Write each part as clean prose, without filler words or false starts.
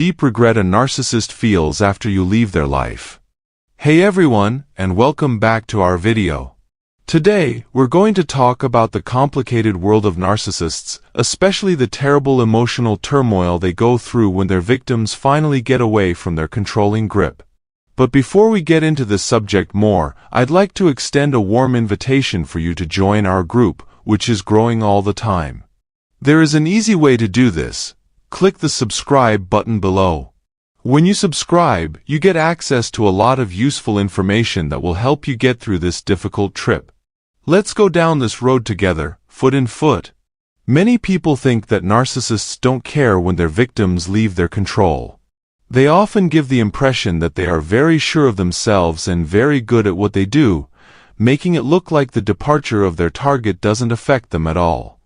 deep regret a narcissist feels after you leave their life. Hey everyone, and welcome back to our video. Today, we're going to talk about the complicated world of narcissists, especially the terrible emotional turmoil they go through when their victims finally get away from their controlling grip. But before we get into this subject more, I'd like to extend a warm invitation for you to join our group, which is growing all the time. There is an easy way to do this. Click the subscribe button below. When you subscribe, you get access to a lot of useful information that will help you get through this difficult trip. Let's go down this road together, foot in foot. Many people think that narcissists don't care when their victims leave their control. They often give the impression that they are very sure of themselves and very good at what they do, making it look like the departure of their target doesn't affect them at all.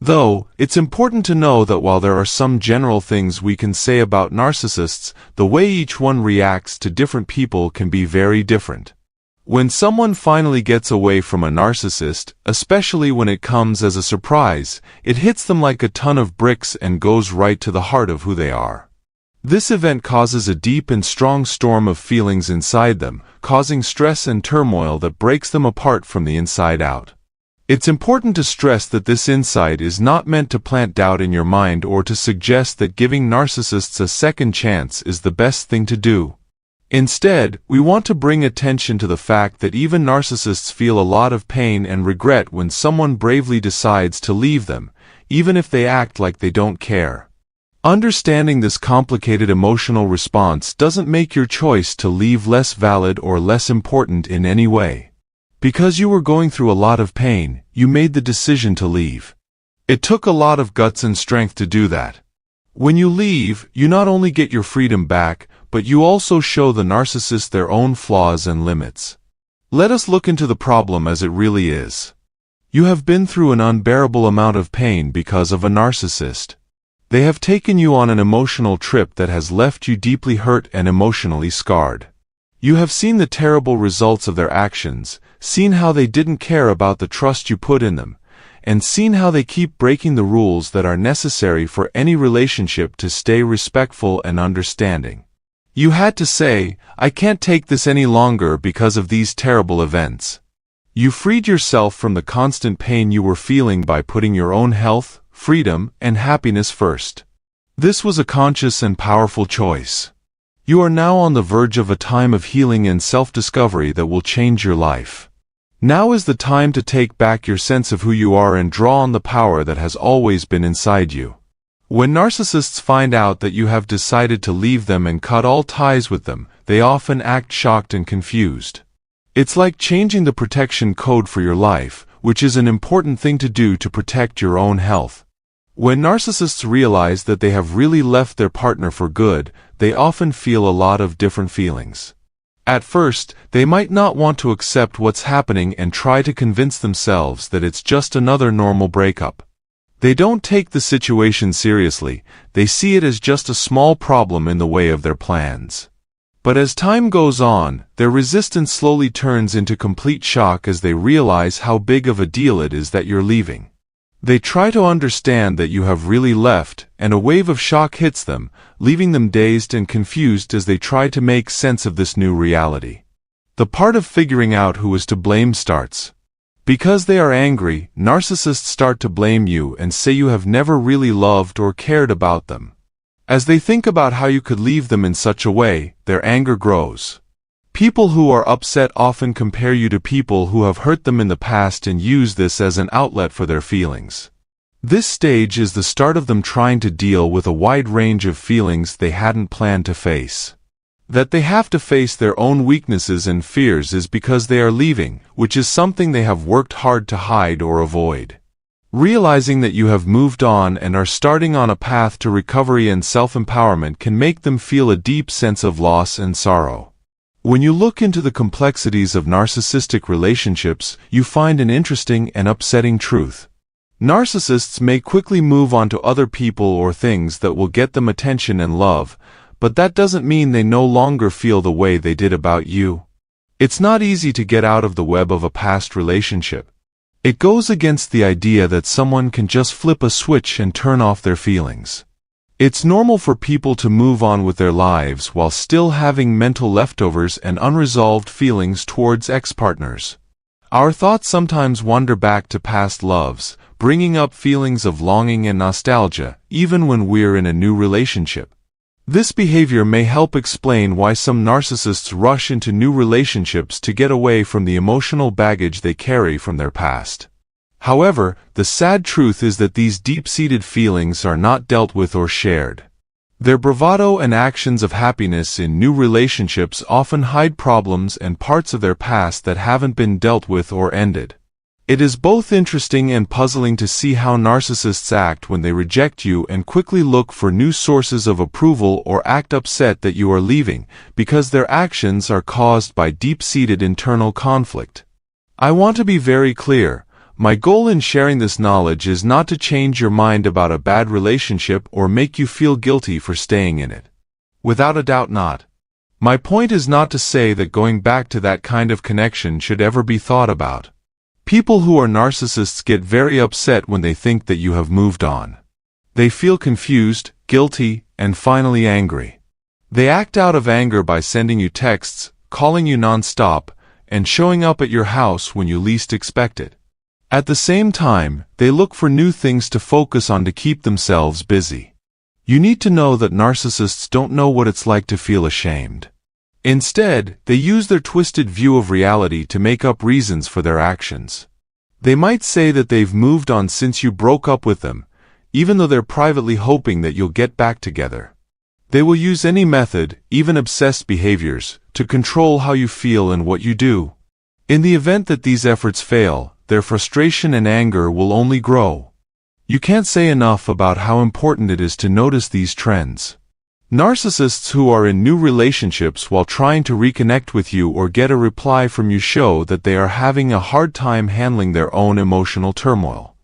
Though, it's important to know that while there are some general things we can say about narcissists, the way each one reacts to different people can be very different. When someone finally gets away from a narcissist, especially when it comes as a surprise, it hits them like a ton of bricks and goes right to the heart of who they are. This event causes a deep and strong storm of feelings inside them, causing stress and turmoil that breaks them apart from the inside out. It's important to stress that this insight is not meant to plant doubt in your mind or to suggest that giving narcissists a second chance is the best thing to do. Instead, we want to bring attention to the fact that even narcissists feel a lot of pain and regret when someone bravely decides to leave them, even if they act like they don't care. Understanding this complicated emotional response doesn't make your choice to leave less valid or less important in any way. Because you were going through a lot of pain, you made the decision to leave. It took a lot of guts and strength to do that. When you leave, you not only get your freedom back, but you also show the narcissist their own flaws and limits. Let us look into the problem as it really is. You have been through an unbearable amount of pain because of a narcissist. They have taken you on an emotional trip that has left you deeply hurt and emotionally scarred. You have seen the terrible results of their actions, seen how they didn't care about the trust you put in them, and seen how they keep breaking the rules that are necessary for any relationship to stay respectful and understanding. You had to say, "I can't take this any longer because of these terrible events." You freed yourself from the constant pain you were feeling by putting your own health, freedom, and happiness first. This was a conscious and powerful choice. You are now on the verge of a time of healing and self-discovery that will change your life. Now is the time to take back your sense of who you are and draw on the power that has always been inside you. When narcissists find out that you have decided to leave them and cut all ties with them, they often act shocked and confused. It's like changing the protection code for your life, which is an important thing to do to protect your own health. When narcissists realize that they have really left their partner for good, they often feel a lot of different feelings. At first, they might not want to accept what's happening and try to convince themselves that it's just another normal breakup. They don't take the situation seriously, they see it as just a small problem in the way of their plans. But as time goes on, their resistance slowly turns into complete shock as they realize how big of a deal it is that you're leaving. They try to understand that you have really left, and a wave of shock hits them, leaving them dazed and confused as they try to make sense of this new reality. The part of figuring out who is to blame starts. Because they are angry, narcissists start to blame you and say you have never really loved or cared about them. As they think about how you could leave them in such a way, their anger grows. People who are upset often compare you to people who have hurt them in the past and use this as an outlet for their feelings. This stage is the start of them trying to deal with a wide range of feelings they hadn't planned to face. That they have to face their own weaknesses and fears is because they are leaving, which is something they have worked hard to hide or avoid. Realizing that you have moved on and are starting on a path to recovery and self-empowerment can make them feel a deep sense of loss and sorrow. When you look into the complexities of narcissistic relationships, you find an interesting and upsetting truth. Narcissists may quickly move on to other people or things that will get them attention and love, but that doesn't mean they no longer feel the way they did about you. It's not easy to get out of the web of a past relationship. It goes against the idea that someone can just flip a switch and turn off their feelings. It's normal for people to move on with their lives while still having mental leftovers and unresolved feelings towards ex-partners. Our thoughts sometimes wander back to past loves, bringing up feelings of longing and nostalgia, even when we're in a new relationship. This behavior may help explain why some narcissists rush into new relationships to get away from the emotional baggage they carry from their past. However, the sad truth is that these deep-seated feelings are not dealt with or shared. Their bravado and actions of happiness in new relationships often hide problems and parts of their past that haven't been dealt with or ended. It is both interesting and puzzling to see how narcissists act when they reject you and quickly look for new sources of approval or act upset that you are leaving, because their actions are caused by deep-seated internal conflict. I want to be very clear. My goal in sharing this knowledge is not to change your mind about a bad relationship or make you feel guilty for staying in it. Without a doubt not. My point is not to say that going back to that kind of connection should ever be thought about. People who are narcissists get very upset when they think that you have moved on. They feel confused, guilty, and finally angry. They act out of anger by sending you texts, calling you non-stop, and showing up at your house when you least expect it. At the same time, they look for new things to focus on to keep themselves busy. You need to know that narcissists don't know what it's like to feel ashamed. Instead, they use their twisted view of reality to make up reasons for their actions. They might say that they've moved on since you broke up with them, even though they're privately hoping that you'll get back together. They will use any method, even obsessed behaviors, to control how you feel and what you do. In the event that these efforts fail, their frustration and anger will only grow. You can't say enough about how important it is to notice these trends. Narcissists who are in new relationships while trying to reconnect with you or get a reply from you show that they are having a hard time handling their own emotional turmoil.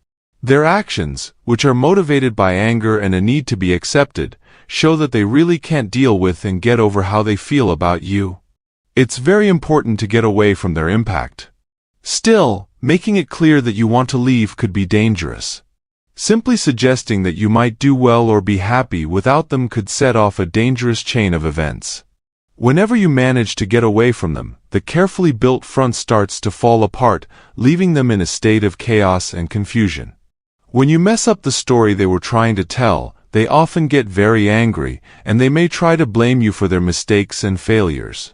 Their actions, which are motivated by anger and a need to be accepted, show that they really can't deal with and get over how they feel about you. It's very important to get away from their impact. Still, making it clear that you want to leave could be dangerous. Simply suggesting that you might do well or be happy without them could set off a dangerous chain of events. Whenever you manage to get away from them, the carefully built front starts to fall apart, leaving them in a state of chaos and confusion. When you mess up the story they were trying to tell, they often get very angry, and they may try to blame you for their mistakes and failures.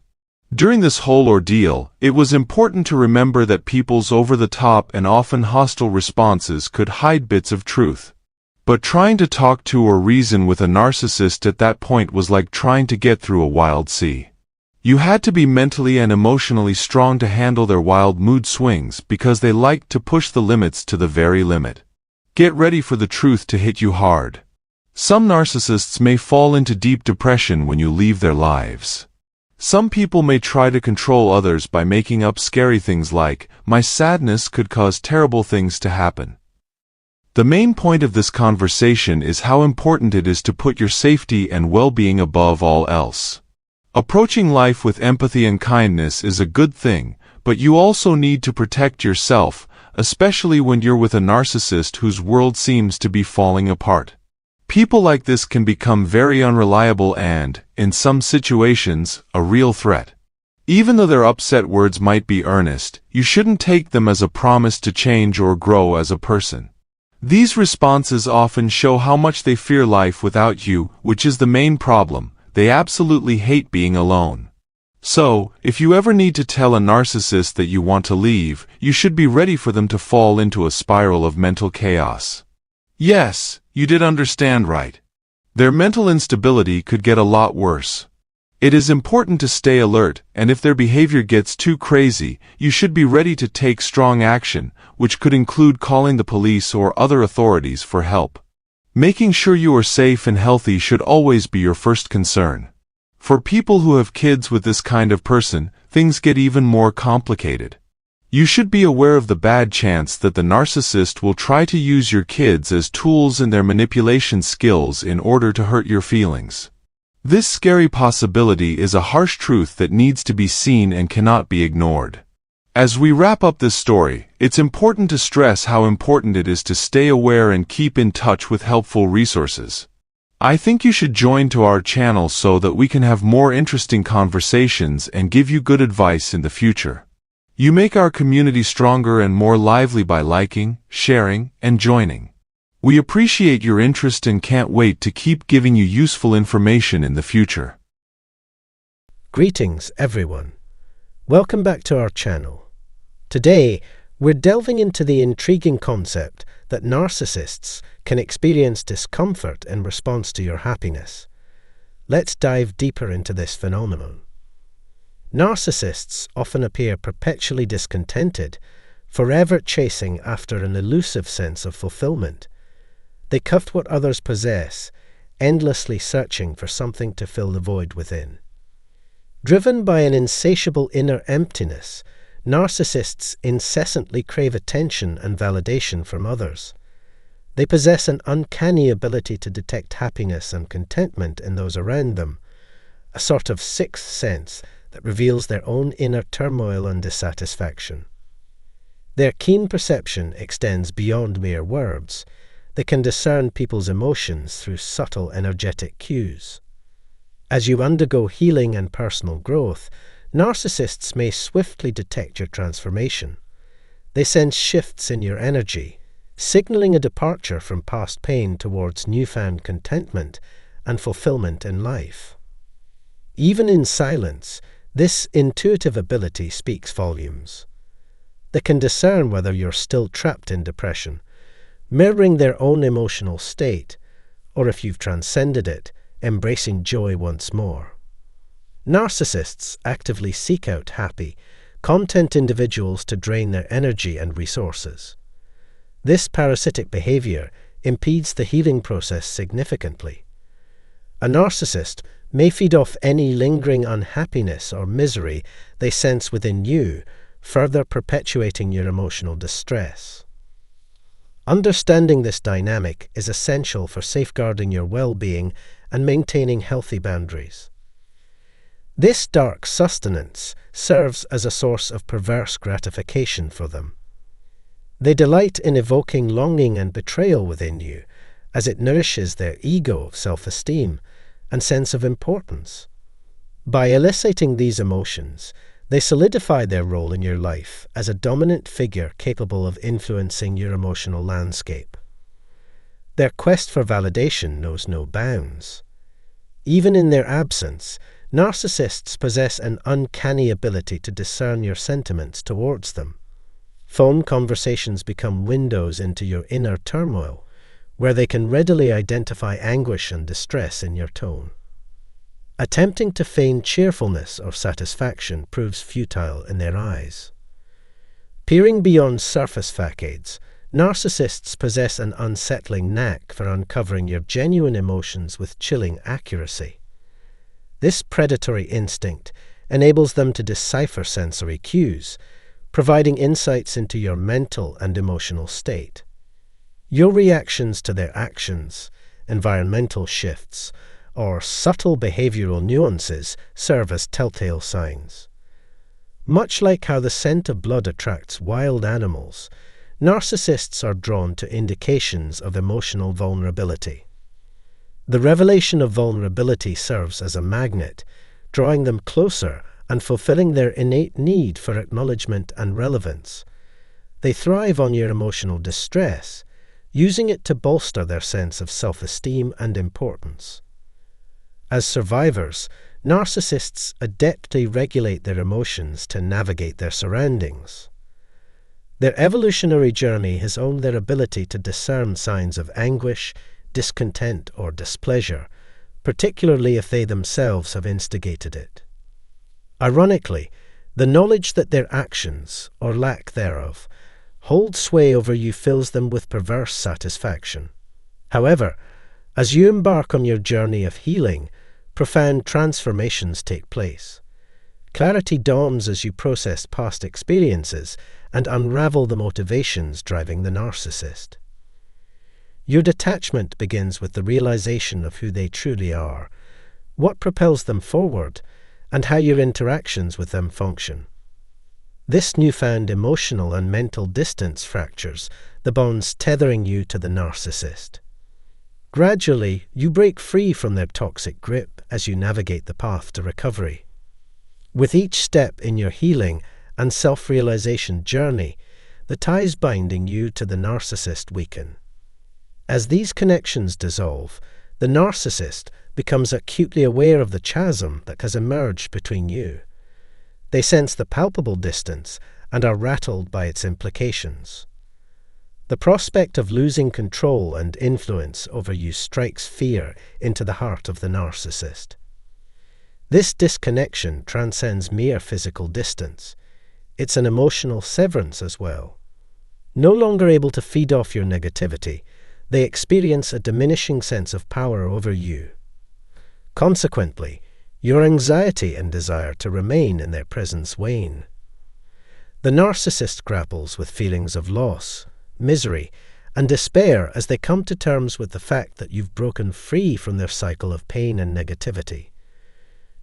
During this whole ordeal, it was important to remember that people's over-the-top and often hostile responses could hide bits of truth. But trying to talk to or reason with a narcissist at that point was like trying to get through a wild sea. You had to be mentally and emotionally strong to handle their wild mood swings because they liked to push the limits to the very limit. Get ready for the truth to hit you hard. Some narcissists may fall into deep depression when you leave their lives. Some people may try to control others by making up scary things like, "My sadness could cause terrible things to happen." The main point of this conversation is how important it is to put your safety and well-being above all else. Approaching life with empathy and kindness is a good thing, but you also need to protect yourself, especially when you're with a narcissist whose world seems to be falling apart. People like this can become very unreliable and, in some situations, a real threat. Even though their upset words might be earnest, you shouldn't take them as a promise to change or grow as a person. These responses often show how much they fear life without you, which is the main problem. They absolutely hate being alone. So, if you ever need to tell a narcissist that you want to leave, you should be ready for them to fall into a spiral of mental chaos. Yes, you did understand right. Their mental instability could get a lot worse. It is important to stay alert, and if their behavior gets too crazy, you should be ready to take strong action, which could include calling the police or other authorities for help. Making sure you are safe and healthy should always be your first concern. For people who have kids with this kind of person, things get even more complicated. You should be aware of the bad chance that the narcissist will try to use your kids as tools in their manipulation skills in order to hurt your feelings. This scary possibility is a harsh truth that needs to be seen and cannot be ignored. As we wrap up this story, it's important to stress how important it is to stay aware and keep in touch with helpful resources. I think you should join to our channel so that we can have more interesting conversations and give you good advice in the future. You make our community stronger and more lively by liking, sharing, and joining. We appreciate your interest and can't wait to keep giving you useful information in the future. Greetings, everyone. Welcome back to our channel. Today, we're delving into the intriguing concept that narcissists can experience discomfort in response to your happiness. Let's dive deeper into this phenomenon. Narcissists often appear perpetually discontented, forever chasing after an elusive sense of fulfillment. They covet what others possess, endlessly searching for something to fill the void within. Driven by an insatiable inner emptiness, narcissists incessantly crave attention and validation from others. They possess an uncanny ability to detect happiness and contentment in those around them, a sort of sixth sense that reveals their own inner turmoil and dissatisfaction. Their keen perception extends beyond mere words. They can discern people's emotions through subtle energetic cues. As you undergo healing and personal growth, narcissists may swiftly detect your transformation. They sense shifts in your energy, signaling a departure from past pain towards newfound contentment and fulfillment in life. Even in silence, this intuitive ability speaks volumes. They can discern whether you're still trapped in depression, mirroring their own emotional state, or if you've transcended it, embracing joy once more. Narcissists actively seek out happy, content individuals to drain their energy and resources. This parasitic behavior impedes the healing process significantly. A narcissist may feed off any lingering unhappiness or misery they sense within you, further perpetuating your emotional distress. Understanding this dynamic is essential for safeguarding your well-being and maintaining healthy boundaries. This dark sustenance serves as a source of perverse gratification for them. They delight in evoking longing and betrayal within you, as it nourishes their ego, self-esteem, and sense of importance. By eliciting these emotions, they solidify their role in your life as a dominant figure capable of influencing your emotional landscape. Their quest for validation knows no bounds. Even in their absence, narcissists possess an uncanny ability to discern your sentiments towards them. Phone conversations become windows into your inner turmoil, where they can readily identify anguish and distress in your tone. Attempting to feign cheerfulness or satisfaction proves futile in their eyes. Peering beyond surface facades, narcissists possess an unsettling knack for uncovering your genuine emotions with chilling accuracy. This predatory instinct enables them to decipher sensory cues, providing insights into your mental and emotional state. Your reactions to their actions, environmental shifts, or subtle behavioral nuances serve as telltale signs. Much like how the scent of blood attracts wild animals, narcissists are drawn to indications of emotional vulnerability. The revelation of vulnerability serves as a magnet, drawing them closer and fulfilling their innate need for acknowledgement and relevance. They thrive on your emotional distress, using it to bolster their sense of self-esteem and importance. As survivors, narcissists adeptly regulate their emotions to navigate their surroundings. Their evolutionary journey has honed their ability to discern signs of anguish, discontent, or displeasure, particularly if they themselves have instigated it. Ironically, the knowledge that their actions, or lack thereof, hold sway over you fills them with perverse satisfaction. However, as you embark on your journey of healing, profound transformations take place. Clarity dawns as you process past experiences and unravel the motivations driving the narcissist. Your detachment begins with the realization of who they truly are, what propels them forward, and how your interactions with them function. This newfound emotional and mental distance fractures the bonds tethering you to the narcissist. Gradually, you break free from their toxic grip as you navigate the path to recovery. With each step in your healing and self-realization journey, the ties binding you to the narcissist weaken. As these connections dissolve, the narcissist becomes acutely aware of the chasm that has emerged between you. They sense the palpable distance and are rattled by its implications. The prospect of losing control and influence over you strikes fear into the heart of the narcissist. This disconnection transcends mere physical distance. It's an emotional severance as well. No longer able to feed off your negativity, they experience a diminishing sense of power over you. Consequently, your anxiety and desire to remain in their presence wane. The narcissist grapples with feelings of loss, misery, and despair as they come to terms with the fact that you've broken free from their cycle of pain and negativity.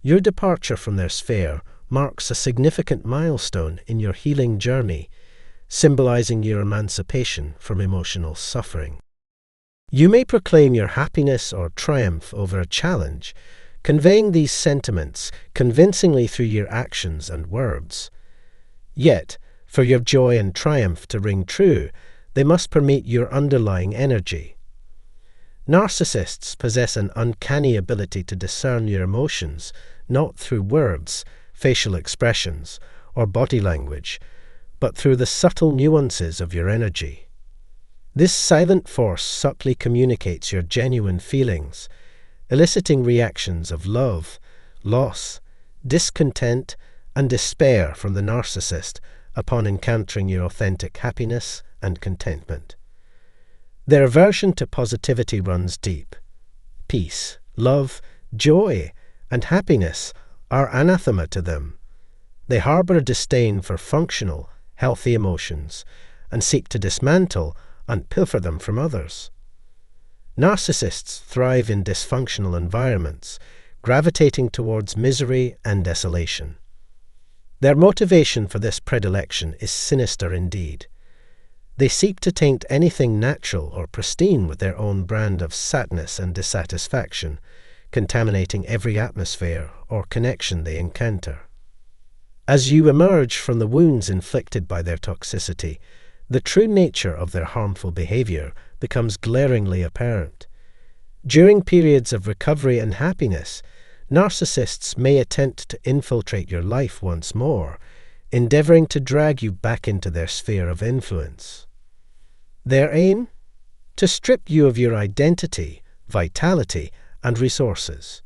Your departure from their sphere marks a significant milestone in your healing journey, symbolizing your emancipation from emotional suffering. You may proclaim your happiness or triumph over a challenge, conveying these sentiments convincingly through your actions and words. Yet, for your joy and triumph to ring true, they must permeate your underlying energy. Narcissists possess an uncanny ability to discern your emotions, not through words, facial expressions, or body language, but through the subtle nuances of your energy. This silent force subtly communicates your genuine feelings, eliciting reactions of love, loss, discontent, and despair from the narcissist upon encountering your authentic happiness and contentment. Their aversion to positivity runs deep. Peace, love, joy, and happiness are anathema to them. They harbor a disdain for functional, healthy emotions and seek to dismantle and pilfer them from others. Narcissists thrive in dysfunctional environments, gravitating towards misery and desolation. Their motivation for this predilection is sinister indeed. They seek to taint anything natural or pristine with their own brand of sadness and dissatisfaction, contaminating every atmosphere or connection they encounter. As you emerge from the wounds inflicted by their toxicity, the true nature of their harmful behavior becomes glaringly apparent. During periods of recovery and happiness, narcissists may attempt to infiltrate your life once more, endeavoring to drag you back into their sphere of influence. Their aim? To strip you of your identity, vitality, and resources.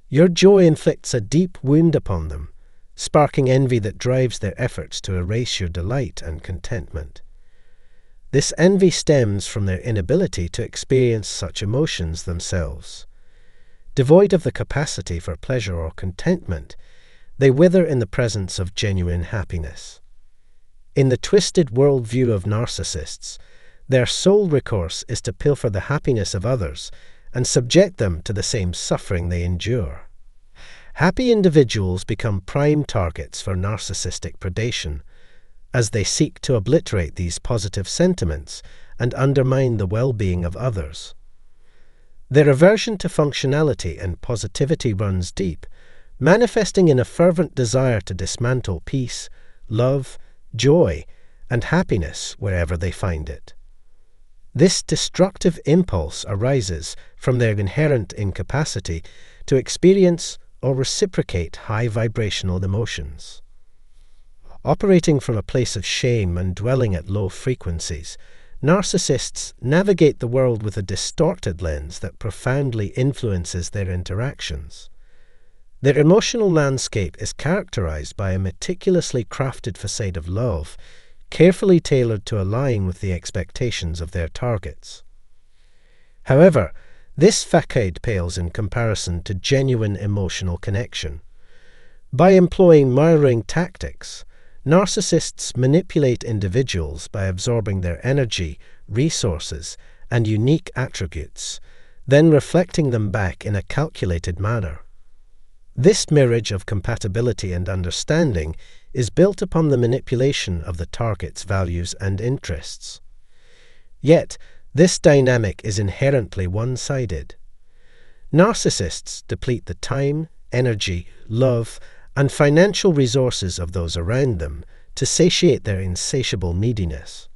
Your joy inflicts a deep wound upon them, sparking envy that drives their efforts to erase your delight and contentment. This envy stems from their inability to experience such emotions themselves. Devoid of the capacity for pleasure or contentment, they wither in the presence of genuine happiness. In the twisted worldview of narcissists, their sole recourse is to pilfer the happiness of others and subject them to the same suffering they endure. Happy individuals become prime targets for narcissistic predation, as they seek to obliterate these positive sentiments and undermine the well-being of others. Their aversion to functionality and positivity runs deep, manifesting in a fervent desire to dismantle peace, love, joy, and happiness wherever they find it. This destructive impulse arises from their inherent incapacity to experience or reciprocate high vibrational emotions. Operating from a place of shame and dwelling at low frequencies, narcissists navigate the world with a distorted lens that profoundly influences their interactions. Their emotional landscape is characterized by a meticulously crafted facade of love, carefully tailored to align with the expectations of their targets. However, this facade pales in comparison to genuine emotional connection. By employing mirroring tactics, narcissists manipulate individuals by absorbing their energy, resources, and unique attributes, then reflecting them back in a calculated manner. This marriage of compatibility and understanding is built upon the manipulation of the target's values and interests. Yet, This dynamic is inherently one-sided. Narcissists deplete the time, energy, love, and financial resources of those around them to satiate their insatiable neediness.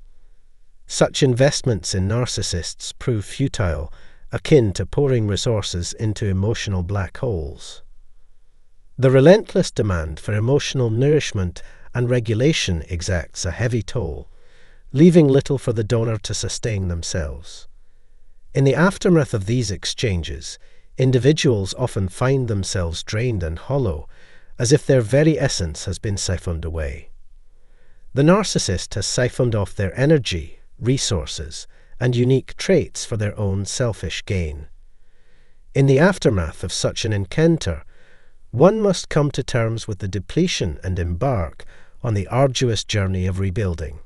Such investments in narcissists prove futile, akin to pouring resources into emotional black holes. The relentless demand for emotional nourishment and regulation exacts a heavy toll, leaving little for the donor to sustain themselves. In the aftermath of these exchanges, individuals often find themselves drained and hollow, as if their very essence has been siphoned away. The narcissist has siphoned off their energy, resources, and unique traits for their own selfish gain. In the aftermath of such an encounter, one must come to terms with the depletion and embark on the arduous journey of rebuilding.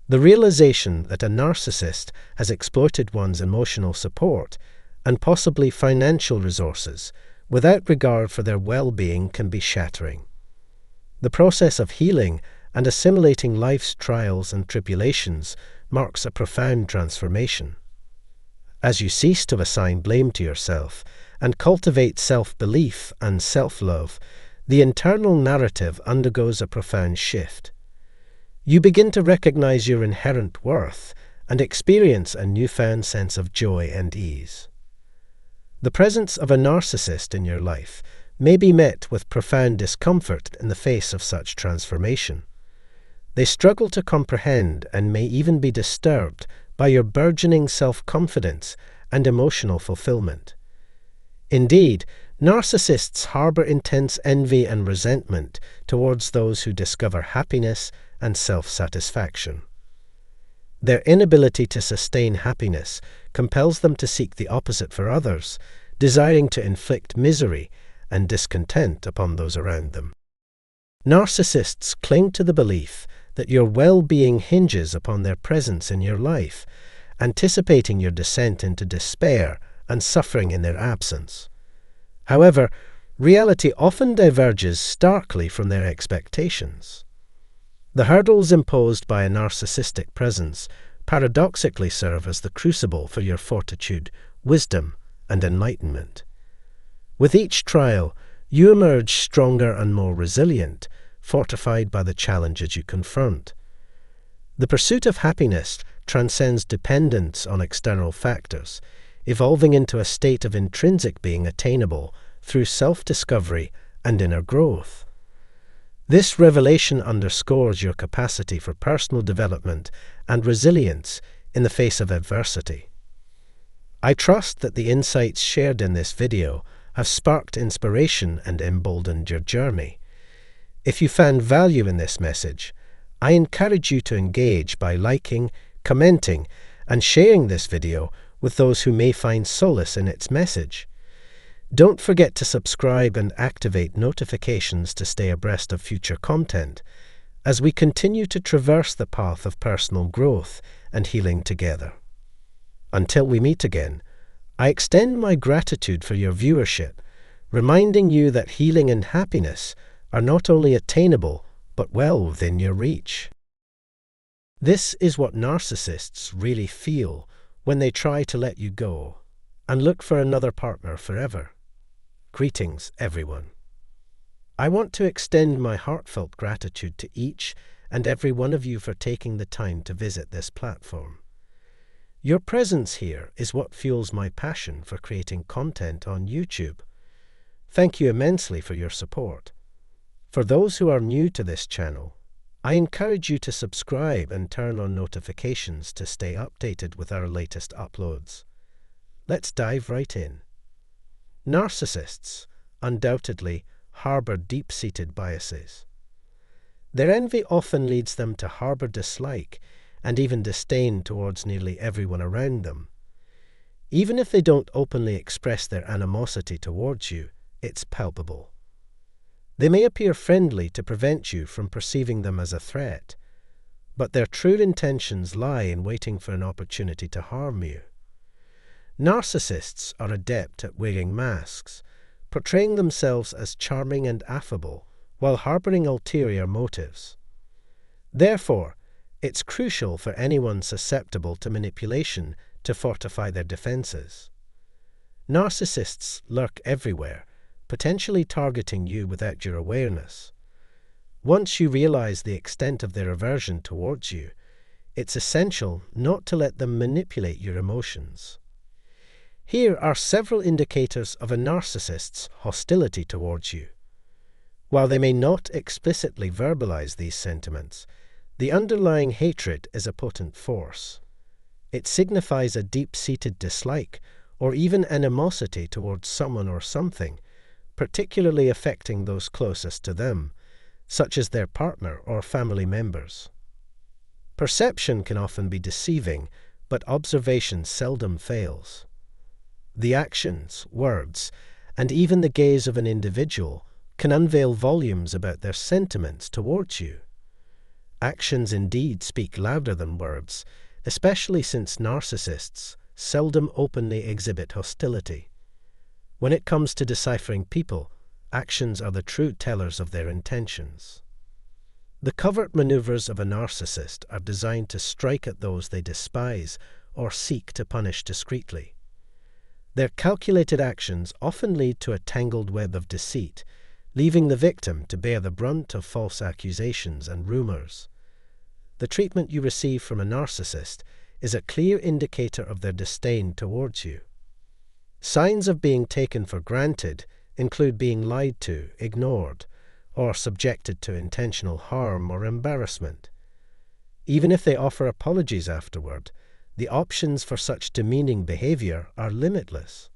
The realization that a narcissist has exploited one's emotional support and possibly financial resources without regard for their well-being can be shattering. The process of healing and assimilating life's trials and tribulations marks a profound transformation. As you cease to assign blame to yourself and cultivate self-belief and self-love, the internal narrative undergoes a profound shift. You begin to recognize your inherent worth and experience a newfound sense of joy and ease. The presence of a narcissist in your life may be met with profound discomfort in the face of such transformation. They struggle to comprehend and may even be disturbed by your burgeoning self-confidence and emotional fulfillment. Indeed, narcissists harbor intense envy and resentment towards those who discover happiness and self-satisfaction. Their inability to sustain happiness compels them to seek the opposite for others, desiring to inflict misery and discontent upon those around them. Narcissists cling to the belief that your well-being hinges upon their presence in your life, anticipating your descent into despair and suffering in their absence. However, reality often diverges starkly from their expectations. The hurdles imposed by a narcissistic presence paradoxically serve as the crucible for your fortitude, wisdom, and enlightenment. With each trial, you emerge stronger and more resilient, fortified by the challenges you confront. The pursuit of happiness transcends dependence on external factors, evolving into a state of intrinsic being attainable through self-discovery and inner growth. This revelation underscores your capacity for personal development and resilience in the face of adversity. I trust that the insights shared in this video have sparked inspiration and emboldened your journey. If you found value in this message, I encourage you to engage by liking, commenting, and sharing this video with those who may find solace in its message. Don't forget to subscribe and activate notifications to stay abreast of future content as we continue to traverse the path of personal growth and healing together. Until we meet again, I extend my gratitude for your viewership, reminding you that healing and happiness are not only attainable, but well within your reach. This is what narcissists really feel when they try to let you go and look for another partner forever. Greetings, everyone. I want to extend my heartfelt gratitude to each and every one of you for taking the time to visit this platform. Your presence here is what fuels my passion for creating content on YouTube. Thank you immensely for your support. For those who are new to this channel, I encourage you to subscribe and turn on notifications to stay updated with our latest uploads. Let's dive right in. Narcissists undoubtedly harbor deep-seated biases. Their envy often leads them to harbor dislike and even disdain towards nearly everyone around them. Even if they don't openly express their animosity towards you, it's palpable. They may appear friendly to prevent you from perceiving them as a threat, but their true intentions lie in waiting for an opportunity to harm you. Narcissists are adept at wearing masks, portraying themselves as charming and affable while harboring ulterior motives. Therefore, It's crucial for anyone susceptible to manipulation to fortify their defenses. Narcissists lurk everywhere, potentially targeting you without your awareness. Once you realize the extent of their aversion towards you, it's essential not to let them manipulate your emotions. Here are several indicators of a narcissist's hostility towards you. While they may not explicitly verbalize these sentiments, the underlying hatred is a potent force. It signifies a deep-seated dislike or even animosity towards someone or something, particularly affecting those closest to them, such as their partner or family members. Perception can often be deceiving, but observation seldom fails. The actions, words, and even the gaze of an individual can unveil volumes about their sentiments towards you. Actions indeed speak louder than words, especially since narcissists seldom openly exhibit hostility. When it comes to deciphering people, actions are the true tellers of their intentions. The covert maneuvers of a narcissist are designed to strike at those they despise or seek to punish discreetly. Their calculated actions often lead to a tangled web of deceit, leaving the victim to bear the brunt of false accusations and rumors. The treatment you receive from a narcissist is a clear indicator of their disdain towards you. Signs of being taken for granted include being lied to, ignored, or subjected to intentional harm or embarrassment. Even if they offer apologies afterward, the options for such demeaning behavior are limitless.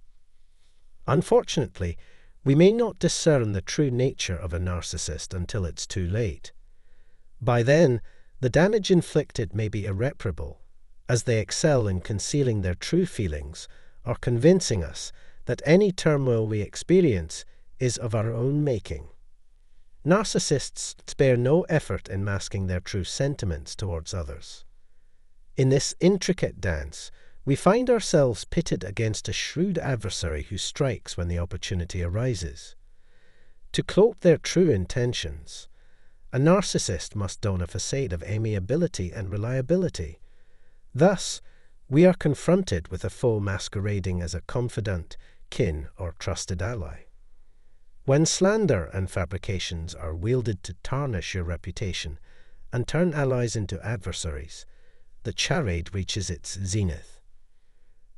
Unfortunately, we may not discern the true nature of a narcissist until it's too late. By then, the damage inflicted may be irreparable, as they excel in concealing their true feelings or convincing us that any turmoil we experience is of our own making. Narcissists spare no effort in masking their true sentiments towards others. In this intricate dance, we find ourselves pitted against a shrewd adversary who strikes when the opportunity arises. To cloak their true intentions, a narcissist must don a facade of amiability and reliability. Thus, we are confronted with a foe masquerading as a confidant, kin, or trusted ally. When slander and fabrications are wielded to tarnish your reputation and turn allies into adversaries, the charade reaches its zenith.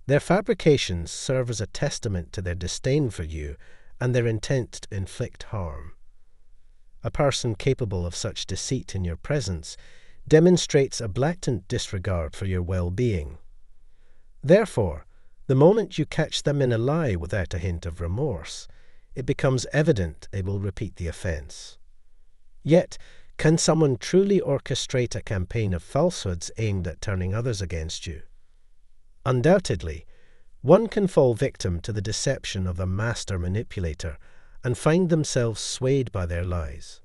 Their fabrications serve as a testament to their disdain for you and their intent to inflict harm. A person capable of such deceit in your presence demonstrates a blatant disregard for your well-being. Therefore, the moment you catch them in a lie without a hint of remorse, it becomes evident they will repeat the offense. Yet, can someone truly orchestrate a campaign of falsehoods aimed at turning others against you? Undoubtedly, one can fall victim to the deception of a master manipulator and find themselves swayed by their lies.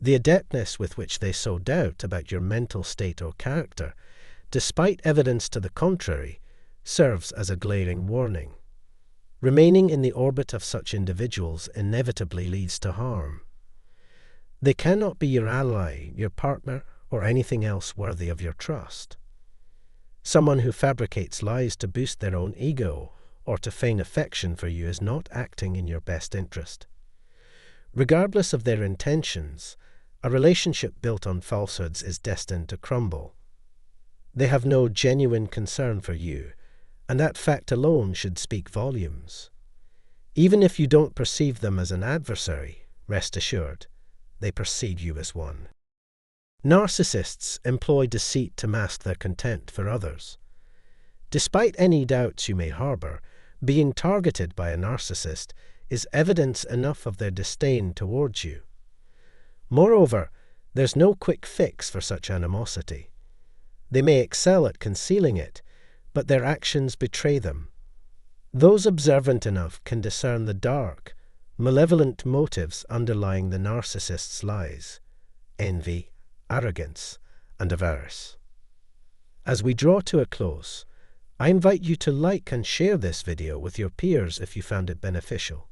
The adeptness with which they sow doubt about your mental state or character, despite evidence to the contrary, serves as a glaring warning. Remaining in the orbit of such individuals inevitably leads to harm. They cannot be your ally, your partner, or anything else worthy of your trust. Someone who fabricates lies to boost their own ego or to feign affection for you is not acting in your best interest. Regardless of their intentions, a relationship built on falsehoods is destined to crumble. They have no genuine concern for you, and that fact alone should speak volumes. Even if you don't perceive them as an adversary, rest assured, they perceive you as one. Narcissists employ deceit to mask their contempt for others. Despite any doubts you may harbor, being targeted by a narcissist is evidence enough of their disdain towards you. Moreover, there's no quick fix for such animosity. They may excel at concealing it, but their actions betray them. Those observant enough can discern the dark, malevolent motives underlying the narcissist's lies: envy, arrogance, and avarice. As we draw to a close, I invite you to like and share this video with your peers if you found it beneficial.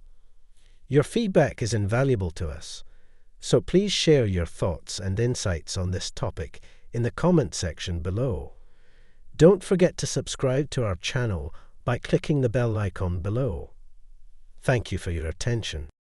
Your feedback is invaluable to us, so please share your thoughts and insights on this topic in the comment section below. Don't forget to subscribe to our channel by clicking the bell icon below. Thank you for your attention.